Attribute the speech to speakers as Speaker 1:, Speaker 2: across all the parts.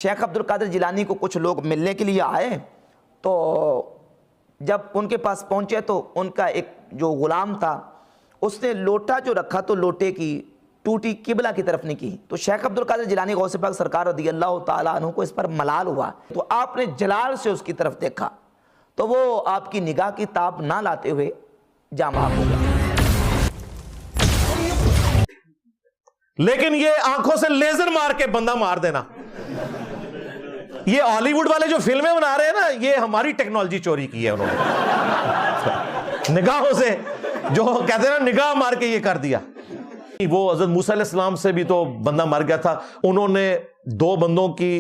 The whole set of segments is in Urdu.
Speaker 1: شیخ عبد القادر جیلانی کو کچھ لوگ ملنے کے لیے آئے تو جب ان کے پاس پہنچے تو ان کا ایک جو غلام تھا اس نے لوٹا جو رکھا تو لوٹے کی ٹوٹی قبلہ کی طرف نہیں کی، تو شیخ عبد القادر جیلانی غوث پاک سرکار رضی اللہ تعالیٰ عنہ کو اس پر ملال ہوا، تو آپ نے جلال سے اس کی طرف دیکھا تو وہ آپ کی نگاہ کی تاب نہ لاتے ہوئے جاں بحق ہو گیا۔
Speaker 2: لیکن یہ آنکھوں سے لیزر مار کے بندہ مار دینا، یہ ہالی ووڈ والے جو فلمیں بنا رہے ہیں نا، یہ ہماری ٹیکنالوجی چوری کی ہے انہوں نے نگاہوں سے، جو کہتے ہیں نا نگاہ مار کے یہ کر دیا۔ وہ حضرت موسیٰ علیہ السلام سے بھی تو بندہ مر گیا تھا، انہوں نے دو بندوں کی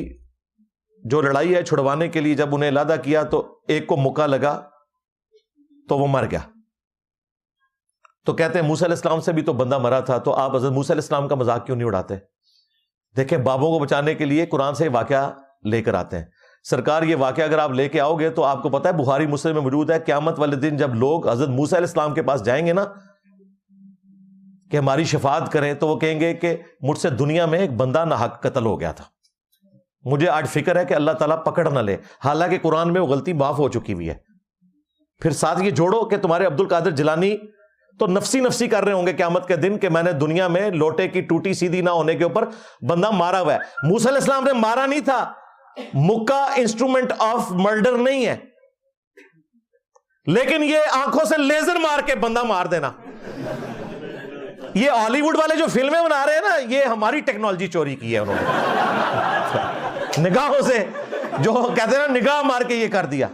Speaker 2: جو لڑائی ہے چھڑوانے کے لیے جب انہیں علیحدہ کیا تو ایک کو مکہ لگا تو وہ مر گیا، تو کہتے ہیں موسیٰ علیہ السلام سے بھی تو بندہ مرا تھا، تو آپ حضرت موسیٰ علیہ السلام کا مذاق کیوں نہیں اڑاتے؟ دیکھیں بابوں کو بچانے کے لیے قرآن سے واقعہ لے کر آتے ہیں سرکار۔ یہ واقعہ اگر آپ لے کے آؤ گے تو آپ کو پتا ہے بخاری مسلم میں موجود ہے، قیامت والے دن جب لوگ حضرت موسیٰ علیہ السلام کے پاس جائیں گے نا کہ ہماری شفاعت کریں، تو وہ کہیں گے کہ مجھ سے دنیا میں ایک بندہ ناحق قتل ہو گیا تھا، مجھے آج فکر ہے کہ اللہ تعالیٰ پکڑ نہ لے، حالانکہ قرآن میں وہ غلطی معاف ہو چکی ہوئی ہے۔ پھر ساتھ یہ جوڑو کہ تمہارے عبد القادر جیلانی تو نفسی نفسی کر رہے ہوں گے قیامت کے دن کہ میں نے دنیا میں لوٹے کی ٹوٹی سیدھی نہ ہونے کے اوپر بندہ مارا ہوا ہے۔ موسیٰ علیہ السلام نے مارا نہیں تھا، مکہ انسٹرومنٹ آف مرڈر نہیں ہے، لیکن یہ آنکھوں سے لیزر مار کے بندہ مار دینا، یہ ہالی ووڈ والے جو فلمیں بنا رہے ہیں نا، یہ ہماری ٹیکنالوجی چوری کی ہے انہوں نے نگاہوں سے، جو کہتے ہیں نا نگاہ مار کے یہ کر دیا۔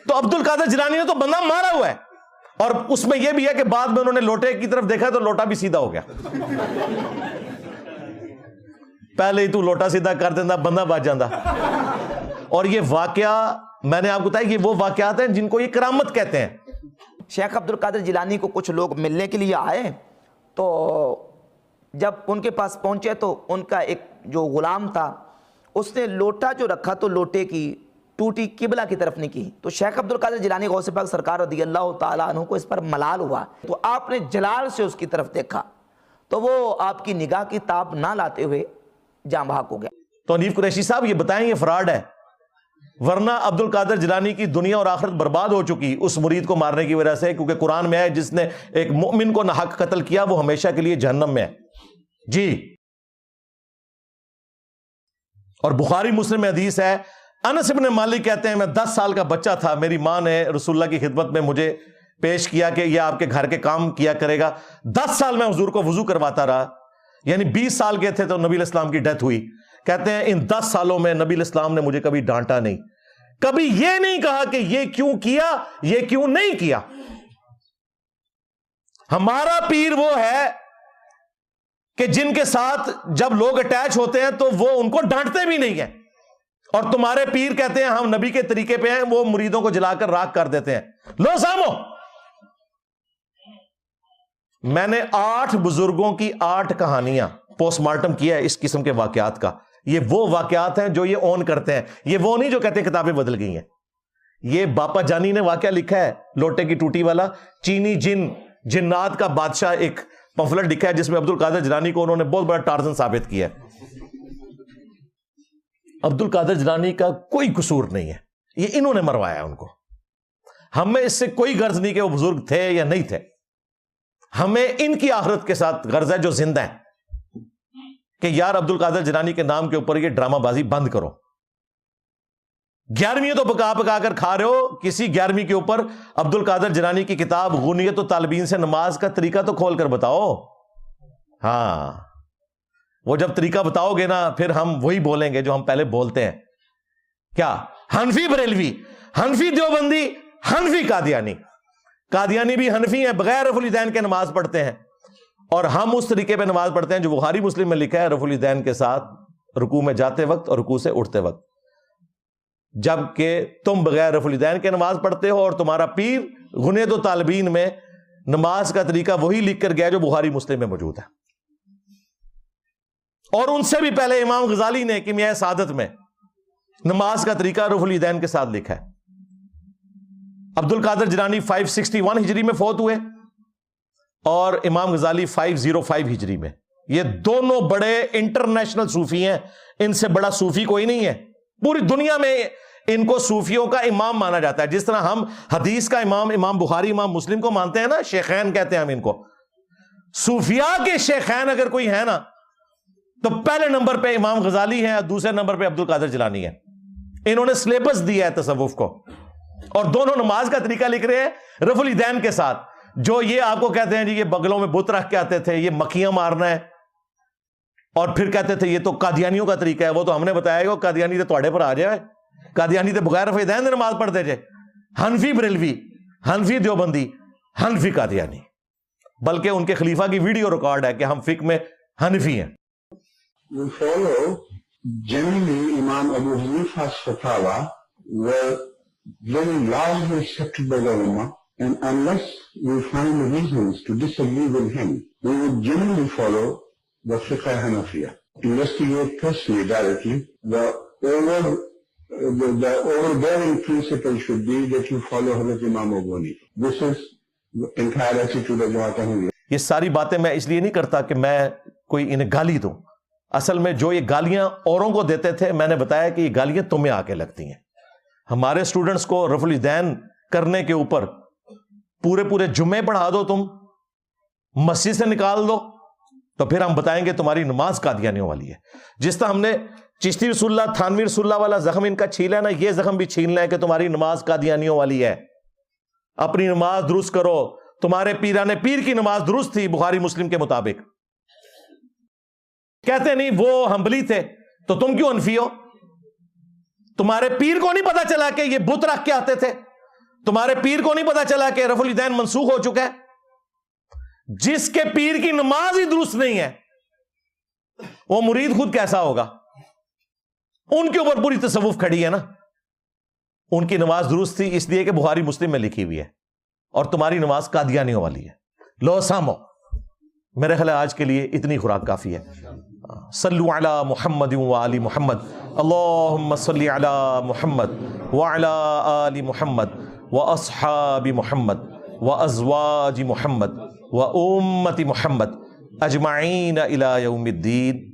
Speaker 2: تو عبد القادر جیلانی نے تو بندہ مارا ہوا ہے، اور اس میں یہ بھی ہے کہ بعد میں انہوں نے لوٹے کی طرف دیکھا تو لوٹا بھی سیدھا ہو گیا۔ پہلے ہی تو لوٹا سیدھا کر دینا بندہ بچ جاندہ۔ اور یہ واقعہ میں نے آپ کو بتایا کہ وہ واقعات ہیں جن کو یہ کرامت کہتے ہیں۔
Speaker 1: شیخ عبد القادر جیلانی کو کچھ لوگ ملنے کے لیے آئے تو جب ان کے پاس پہنچے تو ان کا ایک جو غلام تھا اس نے لوٹا جو رکھا تو لوٹے کی ٹوٹی قبلہ کی طرف نہیں کی، تو شیخ عبد القادر جیلانی غوث پاک سرکار رضی اللہ تعالیٰ عنہ کو اس پر ملال ہوا، تو آپ نے جلال سے اس کی طرف دیکھا تو وہ آپ کی نگاہ کی تاب نہ لاتے ہوئے جاں بحق ہو گیا۔
Speaker 2: تو حنیف قریشی صاحب یہ بتائیں یہ فراڈ ہے، ورنہ عبد القادر جیلانی کی دنیا اور آخرت برباد ہو چکی اس مرید کو مارنے کی وجہ سے، کیونکہ قرآن میں ہے جس نے ایک مؤمن کو ناحق قتل کیا وہ ہمیشہ کے لیے جہنم میں ہے جی۔ اور بخاری مسلم میں حدیث ہے، انس بن مالک کہتے ہیں میں 10 سال کا بچہ تھا، میری ماں نے رسول اللہ کی خدمت میں مجھے پیش کیا کہ یہ آپ کے گھر کے کام کیا کرے گا۔ 10 سال میں حضور کو وضو کرواتا رہا، یعنی 20 سال کے تھے تو نبی علیہ السلام کی ڈیتھ ہوئی۔ کہتے ہیں ان 10 سالوں میں نبی علیہ السلام نے مجھے کبھی ڈانٹا نہیں، کبھی یہ نہیں کہا کہ یہ کیوں کیا یہ کیوں نہیں کیا۔ ہمارا پیر وہ ہے کہ جن کے ساتھ جب لوگ اٹیچ ہوتے ہیں تو وہ ان کو ڈانٹتے بھی نہیں ہیں، اور تمہارے پیر کہتے ہیں ہم نبی کے طریقے پہ ہیں، وہ مریدوں کو جلا کر راکھ کر دیتے ہیں۔ لو سامو، میں نے 8 بزرگوں کی 8 کہانیاں پوسٹ مارٹم کیا ہے اس قسم کے واقعات کا۔ یہ وہ واقعات ہیں جو یہ اون کرتے ہیں، یہ وہ نہیں جو کہتے ہیں کتابیں بدل گئی ہیں۔ یہ باپا جانی نے واقعہ لکھا ہے لوٹے کی ٹوٹی والا، چینی جنات کا بادشاہ ایک پمفلٹ لکھا ہے جس میں عبد القادر جیلانی کو انہوں نے بہت بڑا ٹارزن ثابت کیا ہے۔ عبد القادر جیلانی کا کوئی قصور نہیں ہے، یہ انہوں نے مروایا ان کو۔ ہمیں اس سے کوئی غرض نہیں کہ وہ بزرگ تھے یا نہیں تھے، ہمیں ان کی آخرت کے ساتھ غرض ہے جو زندہ ہیں کہ یار عبد القادر جیلانی کے نام کے اوپر یہ ڈرامہ بازی بند کرو۔ 11ویں تو پکا پکا کر کھا رہے ہو، کسی 11ویں کے اوپر عبد القادر جیلانی کی کتاب غنیت الطالبین سے نماز کا طریقہ تو کھول کر بتاؤ۔ ہاں وہ جب طریقہ بتاؤ گے نا پھر ہم وہی بولیں گے جو ہم پہلے بولتے ہیں، کیا حنفی بریلوی، حنفی دیوبندی، حنفی قادیانی بھی حنفی ہیں، بغیر رفع الیدین کے نماز پڑھتے ہیں، اور ہم اس طریقے پہ نماز پڑھتے ہیں جو بخاری مسلم میں لکھا ہے رفع الیدین کے ساتھ رکوع میں جاتے وقت اور رکوع سے اٹھتے وقت، جبکہ تم بغیر رفع الیدین کے نماز پڑھتے ہو اور تمہارا پیر غنیت الطالبین میں نماز کا طریقہ وہی لکھ کر گیا جو بخاری مسلم میں موجود ہے۔ اور ان سے بھی پہلے امام غزالی نے کیمیائے سعادت میں نماز کا طریقہ رفع الیدین کے ساتھ لکھا ہے۔ عبد القادر جیلانی 561 ہجری میں فوت ہوئے اور امام غزالی 505 ہجری میں۔ یہ دونوں بڑے انٹرنیشنل صوفی ہیں، ان سے بڑا صوفی کوئی نہیں ہے پوری دنیا میں. ان کو صوفیوں کا امام مانا جاتا ہے. جس طرح ہم حدیث کا امام امام بخاری امام مسلم کو مانتے ہیں نا، شیخین کہتے ہیں ہم ان کو. صوفیاء کے شیخین اگر کوئی ہے نا تو پہلے نمبر پہ امام غزالی ہے، دوسرے نمبر پہ عبد القادر جیلانی ہے. انہوں نے سلیبس دیا ہے تصوف کو، اور دونوں نماز کا طریقہ لکھ رہے ہیں رفع الیدین کے ساتھ. جو یہ آپ کو کہتے ہیں جی یہ بغلوں میں بت رکھ کے آتے تھے، یہ مکھیاں مارنا ہے، اور پھر کہتے تھے یہ تو قادیانیوں کا طریقہ ہے. وہ تو ہم نے بتایا کہ قادیانی تو تواڈے پر آ جائے، قادیانی تو بغیر رفع الیدین نماز پڑھتے تھے. حنفی بریلوی، حنفی دیوبندی، حنفی قادیانی، بلکہ ان کے خلیفہ کی ویڈیو ریکارڈ ہے کہ ہم فقہ میں حنفی ہیں.
Speaker 3: We follow generally Imam Abu Hanifa's fatwa were very largely accepted by the Ummah, and unless we find reasons to disagree with him, we would generally follow the Fiqh Hanafiya. Investigate personally, directly. The overbearing principle should be that you follow Hazrat Imam Abu Hanifa. This is the entire attitude of Jamaat Ahmadiyya.
Speaker 2: یہ ساری باتیں میں اس لیے نہیں کرتا کہ میں کوئی انہیں گالی دوں. اصل میں جو یہ گالیاں اوروں کو دیتے تھے، میں نے بتایا کہ یہ گالیاں تمہیں آ کے لگتی ہیں. ہمارے سٹوڈنٹس کو رفع الیدین کرنے کے اوپر پورے جمعے پڑھا دو، تم مسجد سے نکال دو، تو پھر ہم بتائیں گے تمہاری نماز قادیانیوں والی ہے. جس طرح ہم نے چشتی رسول اللہ تھانوی رسول اللہ والا زخم ان کا چھیلا ہے نا، یہ زخم بھی چھیننا ہے کہ تمہاری نماز قادیانیوں والی ہے. اپنی نماز درست کرو. تمہارے پیران پیر کی نماز درست تھی بخاری مسلم کے مطابق. کہتے نہیں وہ حنبلی تھے تو تم کیوں حنفی ہو؟ تمہارے پیر کو نہیں پتا چلا کہ یہ بت رکھ کے آتے تھے؟ تمہارے پیر کو نہیں پتا چلا کہ رفع الیدین منسوخ ہو چکا ہے؟ جس کے پیر کی نماز ہی درست نہیں ہے وہ مرید خود کیسا ہوگا؟ ان کے اوپر پوری تصوف کھڑی ہے نا. ان کی نماز درست تھی اس لیے کہ بخاری مسلم میں لکھی ہوئی ہے، اور تمہاری نماز قادیانیوں والی ہے. لو سامو. میرے خیال آج کے لیے اتنی خوراک کافی ہے. صلو علی محمد و آل محمد. اللہم صلی علی محمد وعلی آل محمد واصحاب محمد وازواج محمد وامت محمد اجمعین الی یوم الدین.